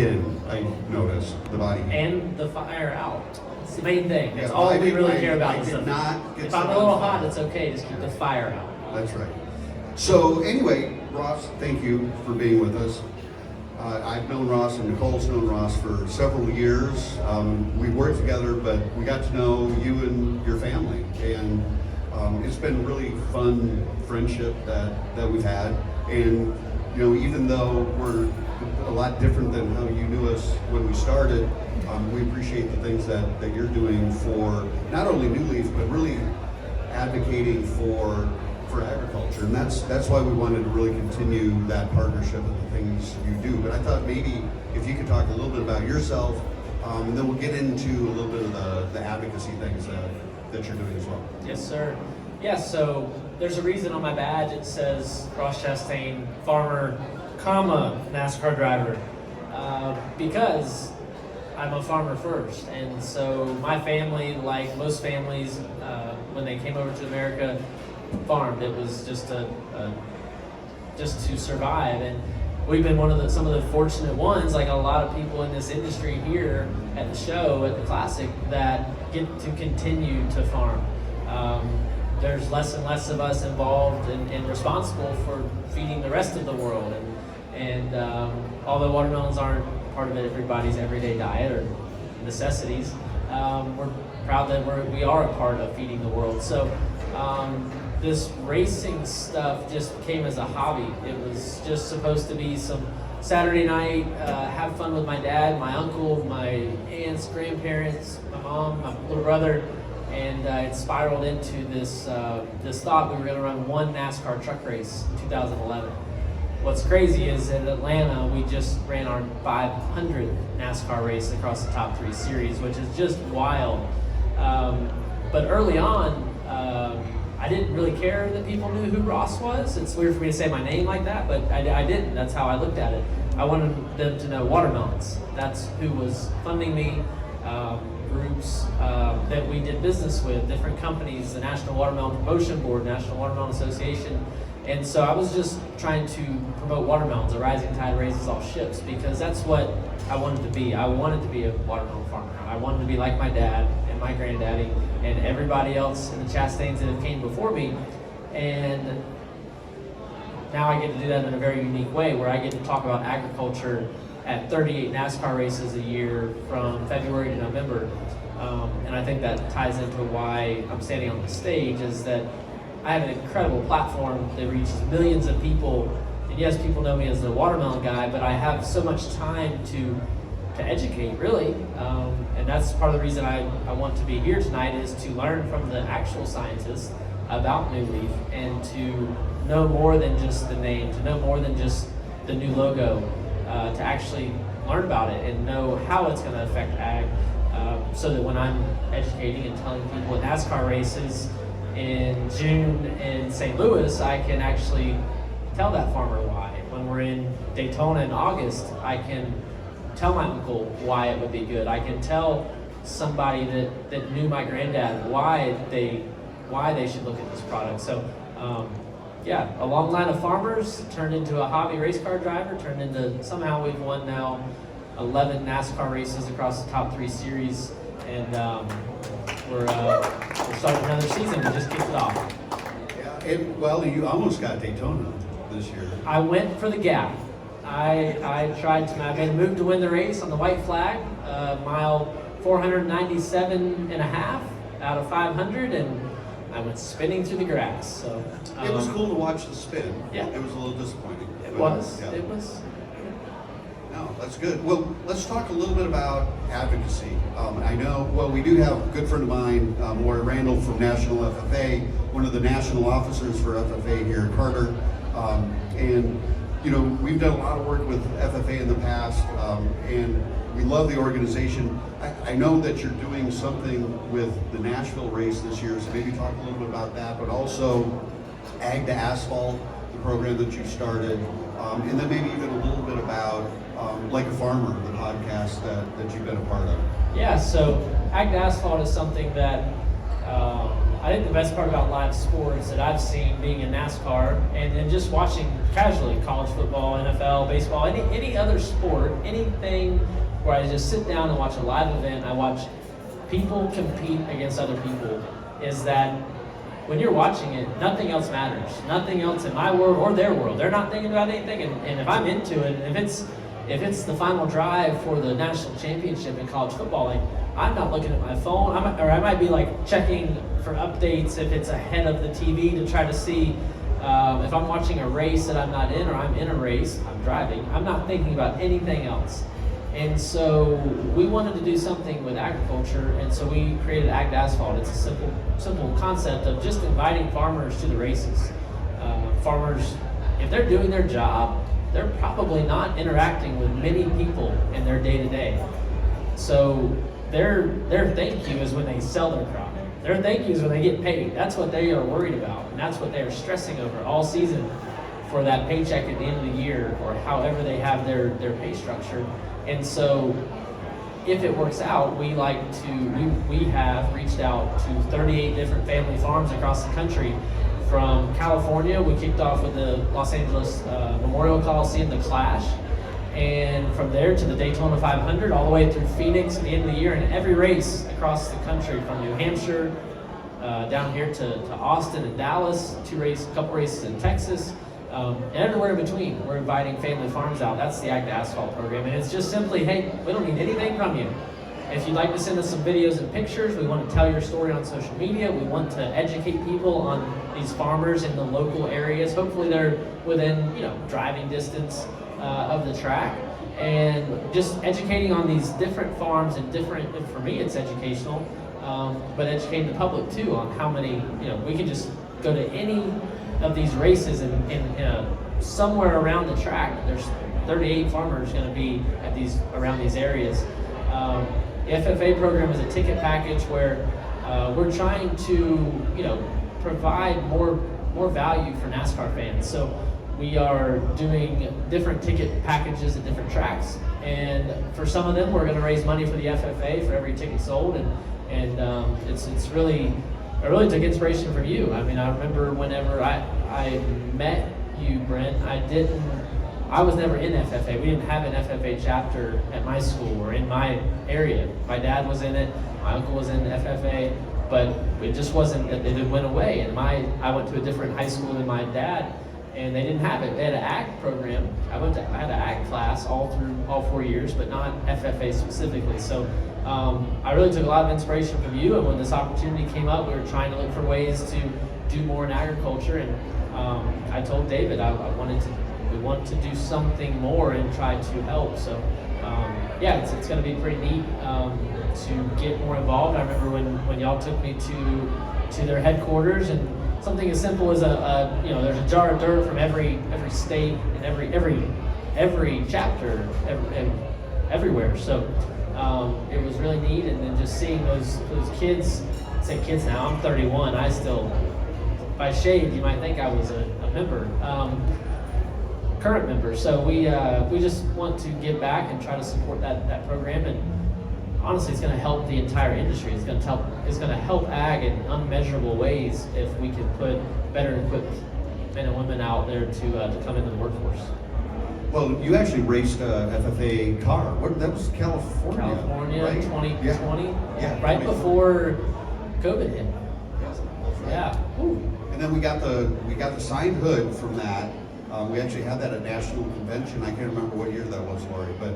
I noticed the body. And the fire out. It's the main thing. That's Yeah, all I we did- really I- care about. I is did the- not get if I'm set a little on hot, fire. it's okay. Just keep the fire out. That's right. So anyway, Ross, thank you for being with us. I've known Ross and Nicole's known Ross for several years. We worked together, but we got to know you and your family, and it's been a really fun friendship that we've had. And you know, even though we're a lot different than how you knew us when we started, we appreciate the things that you're doing for not only NewLeaf, but really advocating for agriculture, and that's why we wanted to really continue that partnership and the things you do. But I thought maybe if you could talk a little bit about yourself, and then we'll get into a little bit of the advocacy things that you're doing as well. Yes, sir. Yeah, so there's a reason on my badge it says Ross Chastain, farmer, comma, NASCAR driver, because I'm a farmer first. And so my family, like most families, when they came over to America, farmed. It was just just to survive, and we've been some of the fortunate ones, like a lot of people in this industry here at the show, at the Classic, that get to continue to farm. There's less and less of us involved and responsible for feeding the rest of the world, and although watermelons aren't part of everybody's everyday diet or necessities, we're proud that we are a part of feeding the world. So this racing stuff just came as a hobby. It was just supposed to be some Saturday night, have fun with my dad, my uncle, my aunts, grandparents, my mom, my little brother, and it spiraled into this thought we were going to run one NASCAR truck race in 2011. What's crazy is in Atlanta, we just ran our 500th NASCAR race across the top 3 series, which is just wild. But early on, I didn't really care that people knew who Ross was. It's weird for me to say my name like that, but I didn't. That's how I looked at it. I wanted them to know watermelons. That's who was funding me, groups that we did business with, different companies, the National Watermelon Promotion Board, National Watermelon Association. And so I was just trying to promote watermelons. A rising tide raises all ships, because that's what I wanted to be. I wanted to be a watermelon farmer. I wanted to be like my dad and my granddaddy and everybody else in the Chastains that have came before me. And now I get to do that in a very unique way, where I get to talk about agriculture at 38 NASCAR races a year from February to November. And I think that ties into why I'm standing on the stage, is that I have an incredible platform that reaches millions of people. And yes, people know me as the watermelon guy, but I have so much time to educate, really. And that's part of the reason I want to be here tonight, is to learn from the actual scientists about NewLeaf, and to know more than just the name, to know more than just the new logo, to actually learn about it and know how it's going to affect ag, so that when I'm educating and telling people at NASCAR races in June in St. Louis, I can actually tell that farmer why. When we're in Daytona in August, I can tell my uncle why it would be good. I can tell somebody that knew my granddad why they should look at this product. So yeah, a long line of farmers turned into a hobby race car driver, turned into, somehow we've won now 11 NASCAR races across the top 3 series, and we're starting another season. We just kicked it off. Yeah, well, you almost got Daytona this year. I went for the gap. I made a move to win the race on the white flag, mile 497 and a half out of 500, and I went spinning through the grass. So It was cool to watch the spin. Yeah. It was a little disappointing. It but, was. yeah. It was. No, that's good. Well, let's talk a little bit about advocacy. I know, well, we do have a good friend of mine, Maury Randall from National FFA, one of the national officers for FFA here at Carter. And, you know, we've done a lot of work with FFA in the past, and we love the organization. I know that you're doing something with the Nashville race this year, so maybe talk a little bit about that, but also Ag to Asphalt, the program that you started, and then maybe even a little bit about Like a Farmer, the podcast that you've been a part of. Yeah, so Ag to Asphalt is something that I think the best part about live sports that I've seen being in NASCAR and then just watching casually college football, NFL, baseball, any other sport, anything where I just sit down and watch a live event, I watch people compete against other people, is that when you're watching it, nothing else matters. Nothing else in my world or their world. They're not thinking about anything, and if I'm into it, if it's the final drive for the national championship in college football, like, I'm not looking at my phone, I might be like checking for updates if it's ahead of the TV to try to see if I'm watching a race that I'm not in, or I'm in a race, I'm driving, I'm not thinking about anything else. And so we wanted to do something with agriculture, and so we created Ag to Asphalt. It's a simple concept of just inviting farmers to the races. Farmers, if they're doing their job, they're probably not interacting with many people in their day-to-day. So their thank you is when they sell their crop. Their thank you is when they get paid. That's what they are worried about, and that's what they are stressing over all season for that paycheck at the end of the year, or however they have their pay structure. And so if it works out, we have reached out to 38 different family farms across the country. From California, we kicked off with the Los Angeles Memorial Coliseum, the Clash, and from there to the Daytona 500, all the way through Phoenix at the end of the year, and every race across the country, from New Hampshire down here to Austin and Dallas, a couple races in Texas, and everywhere in between. We're inviting family farms out. That's the Ag to Asphalt program, and it's just simply, hey, we don't need anything from you. If you'd like to send us some videos and pictures, we want to tell your story on social media. We want to educate people on these farmers in the local areas. Hopefully they're within, driving distance of the track, and just educating on these different farms and for me it's educational, but educating the public too on how many, we can just go to any of these races and somewhere around the track, there's 38 farmers going to be at around these areas. The FFA program is a ticket package where we're trying to, provide more value for NASCAR fans. So we are doing different ticket packages at different tracks, and for some of them, we're going to raise money for the FFA for every ticket sold, and it's really. I really took inspiration from you. I mean, I remember whenever I met you, Brent, I was never in FFA. We didn't have an FFA chapter at my school or in my area. My dad was in it, my uncle was in FFA, but it just wasn't, it went away. And I went to a different high school than my dad, and they didn't have it. They had an ag program. I had an ag class all 4 years, but not FFA specifically. So I really took a lot of inspiration from you, and when this opportunity came up, we were trying to look for ways to do more in agriculture, and I told David we want to do something more and try to help. So it's going to be pretty neat to get more involved. I remember when y'all took me to their headquarters, and something as simple as there's a jar of dirt from every state and every chapter everywhere. So it was really neat, and then just seeing those kids. I say kids now. I'm 31. I still, if I shaved, you might think I was a member. Current member. So we just want to give back and try to support that program, and honestly, it's going to help the entire industry. It's going to help ag in unmeasurable ways if we can put better equipped men and women out there to come into the workforce. Well, you actually raced a FFA car. That was California. California, right? 2020. Yeah. Right before COVID hit. That's right. Yeah. Ooh. And then we got the signed hood from that. We actually had that at National Convention. I can't remember what year that was, Lori, but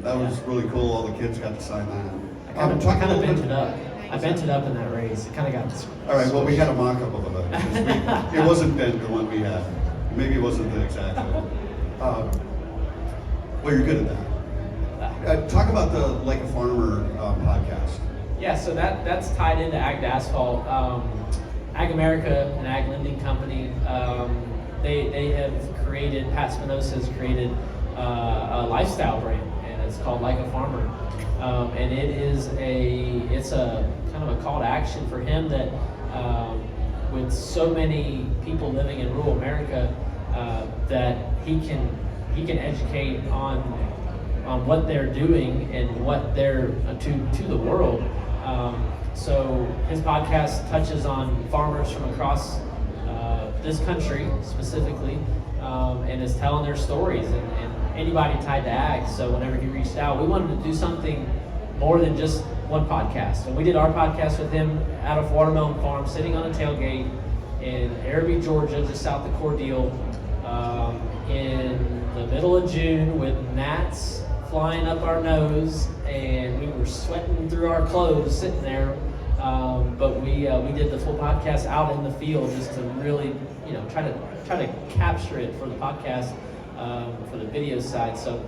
that was really cool. All the kids got to sign that. I kind of bent it up. I bent it up in that race. It kind of got. All right. Well, we had a mock-up of the hood. It wasn't bent, the one we had. Maybe it wasn't the exact hood. Well, you're good at that. Talk about the Like a Farmer podcast. Yeah, so that's tied into Ag to Asphalt. Ag America, an ag lending company, they have created, Pat Spinoza has created a lifestyle brand, and it's called Like a Farmer. And it's a kind of a call to action for him that with so many people living in rural America, that he can educate on what they're doing and what they're to the world, So his podcast touches on farmers from across this country specifically, and is telling their stories and anybody tied to ag. So whenever he reached out, we wanted to do something more than just one podcast. And we did our podcast with him out of Watermelon Farm, sitting on a tailgate in Araby, Georgia, just south of Cordele, in the middle of June with gnats flying up our nose, and we were sweating through our clothes sitting there. But we did the full podcast out in the field just to really, try to capture it for the podcast, for the video side. So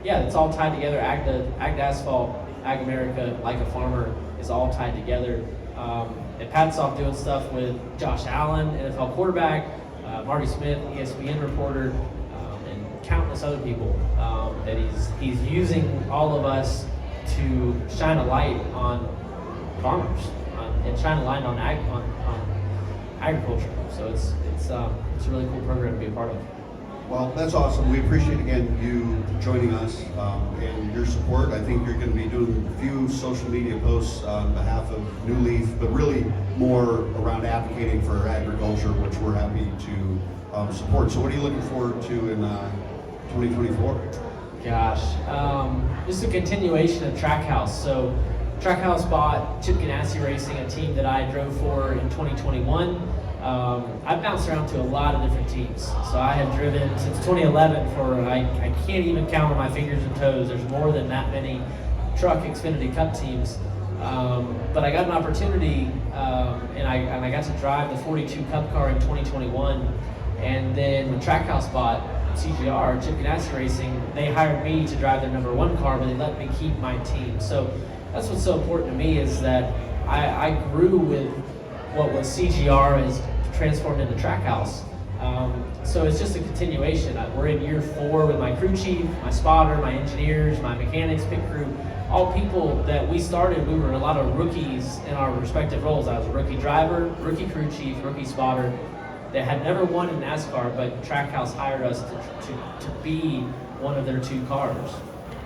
it's all tied together. Ag to Asphalt, Ag America, Like a Farmer is all tied together. And Pat's off doing stuff with Josh Allen, NFL quarterback, Marty Smith, ESPN reporter, and countless other people that he's using all of us to shine a light on farmers and shine a light on agriculture. So it's a really cool program to be a part of. Well, that's awesome. We appreciate, again, you joining us and your support. I think you're going to be doing a few social media posts on behalf of NewLeaf, but really more around advocating for agriculture, which we're happy to support. So what are you looking forward to in 2024? Gosh, just a continuation of Trackhouse. So Trackhouse bought Chip Ganassi Racing, a team that I drove for in 2021. I've bounced around to a lot of different teams. So I have driven since 2011 for, I can't even count on my fingers and toes. There's more than that many truck Xfinity Cup teams. But I got an opportunity, and I got to drive the 42 Cup car in 2021. And then when Trackhouse bought CGR, Chip Ganassi Racing, they hired me to drive their number 1 car, but they let me keep my team. So that's what's so important to me, is that I grew with what was CGR is transformed into Trackhouse. So it's just a continuation. We're in year 4 with my crew chief, my spotter, my engineers, my mechanics, pit crew, all people that we started. We were a lot of rookies in our respective roles. I was a rookie driver, rookie crew chief, rookie spotter that had never won in NASCAR, but Trackhouse hired us to be one of their 2 cars.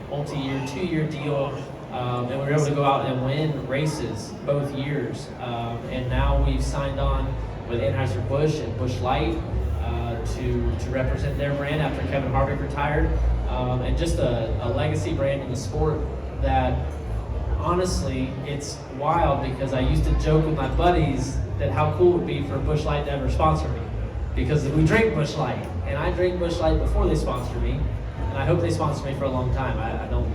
Multi-year, 2-year deal. And we were able to go out and win races both years. And now we've signed on with Anheuser-Busch and Busch Light to represent their brand after Kevin Harvick retired. And just a legacy brand in the sport that, honestly, it's wild, because I used to joke with my buddies that how cool it would be for Busch Light to ever sponsor me. Because we drink Busch Light, and I drank Busch Light before they sponsored me, and I hope they sponsor me for a long time. I don't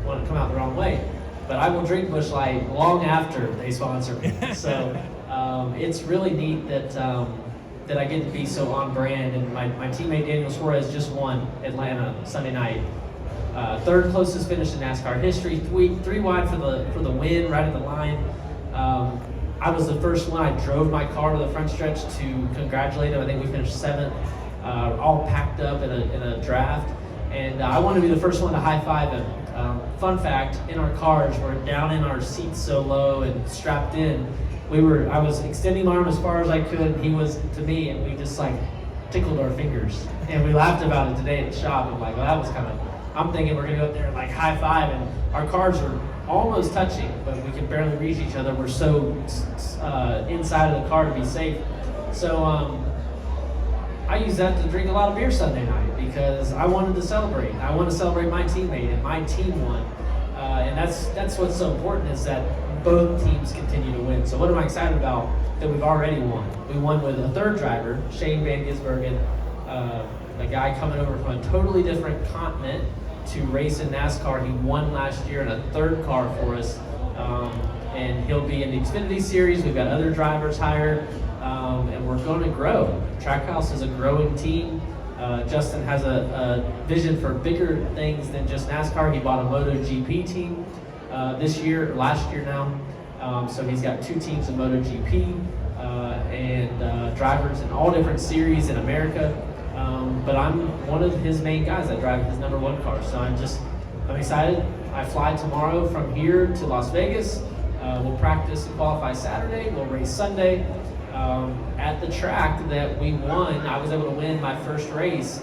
want to come out the wrong way, but I will drink Busch Light long after they sponsor me. So it's really neat that I get to be so on brand. And my teammate Daniel Suarez just won Atlanta Sunday night, 3rd closest finish in NASCAR history, 3 wide for the win, right at the line. I was the first one. I drove my car to the front stretch to congratulate him. I think we finished 7th, all packed up in a draft. And I wanted to be the first one to high-five him. Fun fact, in our cars, we're down in our seats so low and strapped in. I was extending my arm as far as I could, and he was to me, and we just tickled our fingers. And we laughed about it today at the shop. I'm like, well, that was I'm thinking we're gonna go up there and high-five, and our cars are almost touching, but we can barely reach each other. We're so inside of the car to be safe. So I used that to drink a lot of beer Sunday night, because I wanted to celebrate. I want to celebrate my teammate, and my team won. And that's what's so important, is that both teams continue to win. So what am I excited about that we've already won? We won with a 3rd driver, Shane Van Gisbergen, a guy coming over from a totally different continent to race in NASCAR. He won last year in a 3rd car for us. And he'll be in the Xfinity Series. We've got other drivers hired, and we're going to grow. Trackhouse is a growing team. Justin has a vision for bigger things than just NASCAR. He bought a MotoGP team last year now. So he's got 2 teams in MotoGP and drivers in all different series in America. But I'm one of his main guys that drive his number 1 car. So I'm excited. I fly tomorrow from here to Las Vegas. We'll practice and qualify Saturday. We'll race Sunday. At the track that we won, I was able to win my first race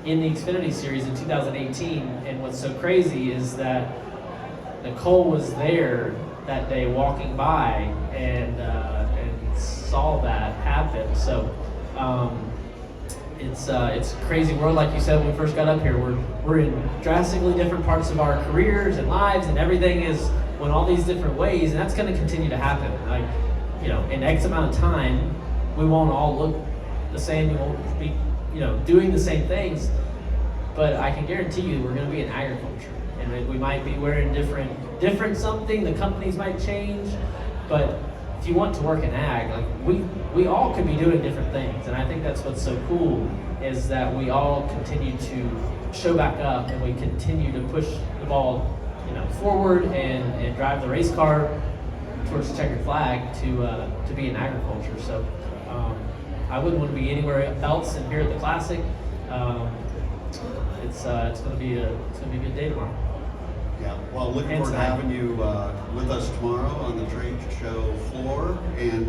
in the Xfinity Series in 2018. And what's so crazy is that Nicole was there that day walking by and saw that happen. So it's a crazy world, like you said when we first got up here. We're in drastically different parts of our careers and lives, and everything is in all these different ways, and that's going to continue to happen. Like, you know, in X amount of time, we won't all look the same. We won't be, you know, doing the same things. But I can guarantee you, we're going to be in agriculture, and we might be wearing different something. The companies might change, but if you want to work in ag, like we all could be doing different things, and I think that's what's so cool is that we all continue to show back up, and we continue to push the ball, you know, forward and drive the race car towards the checkered flag to be in agriculture. So I wouldn't want to be anywhere else than here at the Classic. It's going to be a good day tomorrow. Yeah, well, looking forward to having you with us tomorrow on the trade show floor. And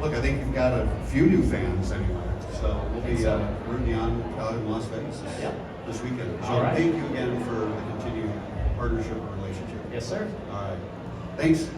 look, I think you've got a few new fans anyway. So we'll be rooting you on out in Las Vegas this weekend. So All right. Thank you again for the continued partnership and relationship. Yes, sir. All right. Thanks.